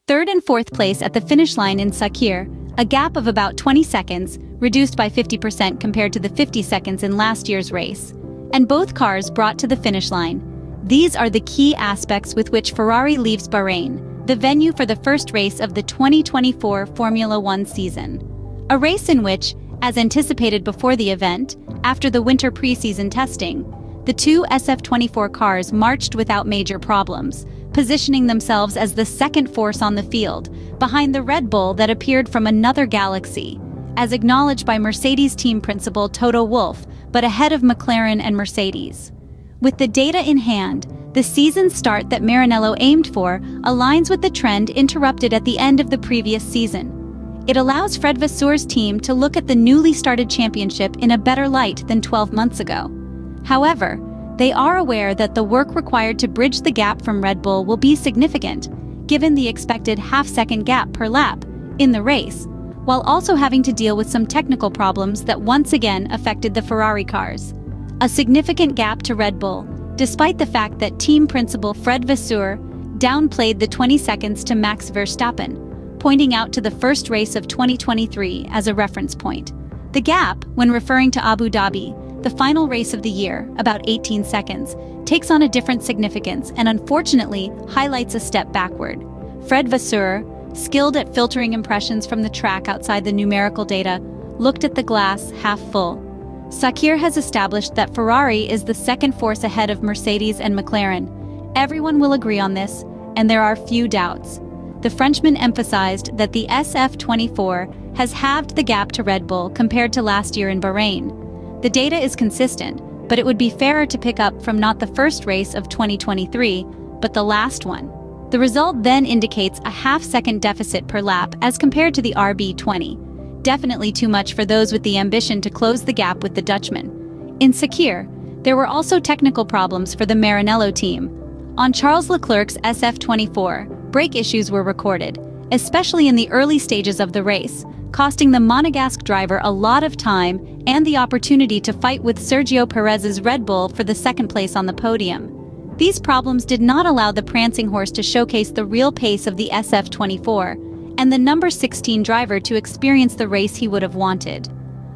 third and fourth place at the finish line in Sakhir, a gap of about 20 seconds, reduced by 50% compared to the 50 seconds in last year's race. And both cars brought to the finish line. These are the key aspects with which Ferrari leaves Bahrain, the venue for the first race of the 2024 Formula One season. A race in which, as anticipated before the event, after the winter pre-season testing, the two SF24 cars marched without major problems, positioning themselves as the second force on the field, behind the Red Bull that appeared from another galaxy, as acknowledged by Mercedes team principal Toto Wolff, but ahead of McLaren and Mercedes. With the data in hand, the season start that Maranello aimed for aligns with the trend interrupted at the end of the previous season. It allows Fréd Vasseur's team to look at the newly started championship in a better light than 12 months ago. However, they are aware that the work required to bridge the gap from Red Bull will be significant, given the expected half-second gap per lap in the race, while also having to deal with some technical problems that once again affected the Ferrari cars. A significant gap to Red Bull, despite the fact that team principal Fréd Vasseur downplayed the 20 seconds to Max Verstappen, pointing out to the first race of 2023 as a reference point. The gap, when referring to Abu Dhabi, the final race of the year, about 18 seconds, takes on a different significance and unfortunately highlights a step backward. Fréd Vasseur, skilled at filtering impressions from the track outside the numerical data, looked at the glass half full. Sakhir has established that Ferrari is the second force ahead of Mercedes and McLaren. Everyone will agree on this, and there are few doubts. The Frenchman emphasized that the SF24 has halved the gap to Red Bull compared to last year in Bahrain. The data is consistent, but it would be fairer to pick up from not the first race of 2023, but the last one. The result then indicates a half-second deficit per lap as compared to the RB20. Definitely too much for those with the ambition to close the gap with the Dutchman. In Sakhir, there were also technical problems for the Maranello team. On Charles Leclerc's SF24, brake issues were recorded, especially in the early stages of the race, costing the Monegasque driver a lot of time and the opportunity to fight with Sergio Perez's Red Bull for the second place on the podium. These problems did not allow the Prancing Horse to showcase the real pace of the SF24, and the number 16 driver to experience the race he would have wanted.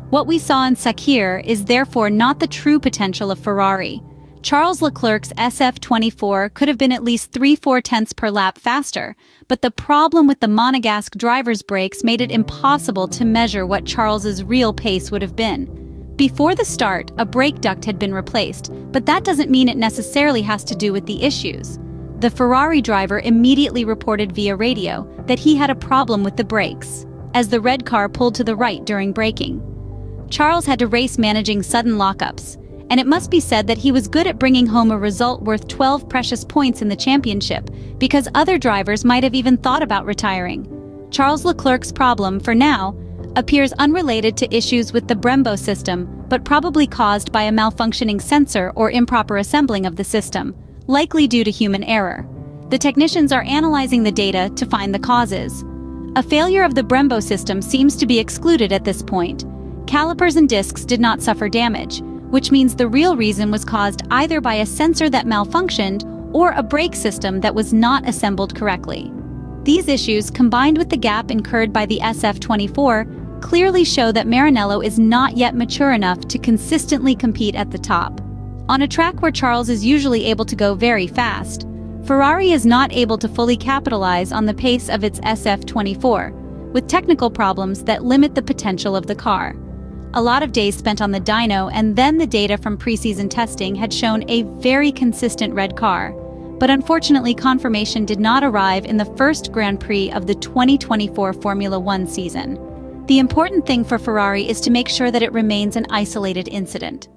What we saw in Sakhir is therefore not the true potential of Ferrari. Charles Leclerc's SF24 could have been at least 3/4 tenths per lap faster, but the problem with the Monegasque driver's brakes made it impossible to measure what Charles's real pace would have been. Before the start, a brake duct had been replaced, but that doesn't mean it necessarily has to do with the issues. The Ferrari driver immediately reported via radio that he had a problem with the brakes, as the red car pulled to the right during braking. Charles had to race managing sudden lockups, and it must be said that he was good at bringing home a result worth 12 precious points in the championship, because other drivers might have even thought about retiring. Charles Leclerc's problem, for now, appears unrelated to issues with the Brembo system, but probably caused by a malfunctioning sensor or improper assembling of the system, likely due to human error. The technicians are analyzing the data to find the causes. A failure of the Brembo system seems to be excluded at this point. Calipers and discs did not suffer damage, which means the real reason was caused either by a sensor that malfunctioned or a brake system that was not assembled correctly. These issues, combined with the gap incurred by the SF24, clearly show that Maranello is not yet mature enough to consistently compete at the top. On a track where Charles is usually able to go very fast, Ferrari is not able to fully capitalize on the pace of its SF24, with technical problems that limit the potential of the car. A lot of days spent on the dyno, and then the data from preseason testing had shown a very consistent red car. But unfortunately, confirmation did not arrive in the first Grand Prix of the 2024 Formula One season. The important thing for Ferrari is to make sure that it remains an isolated incident.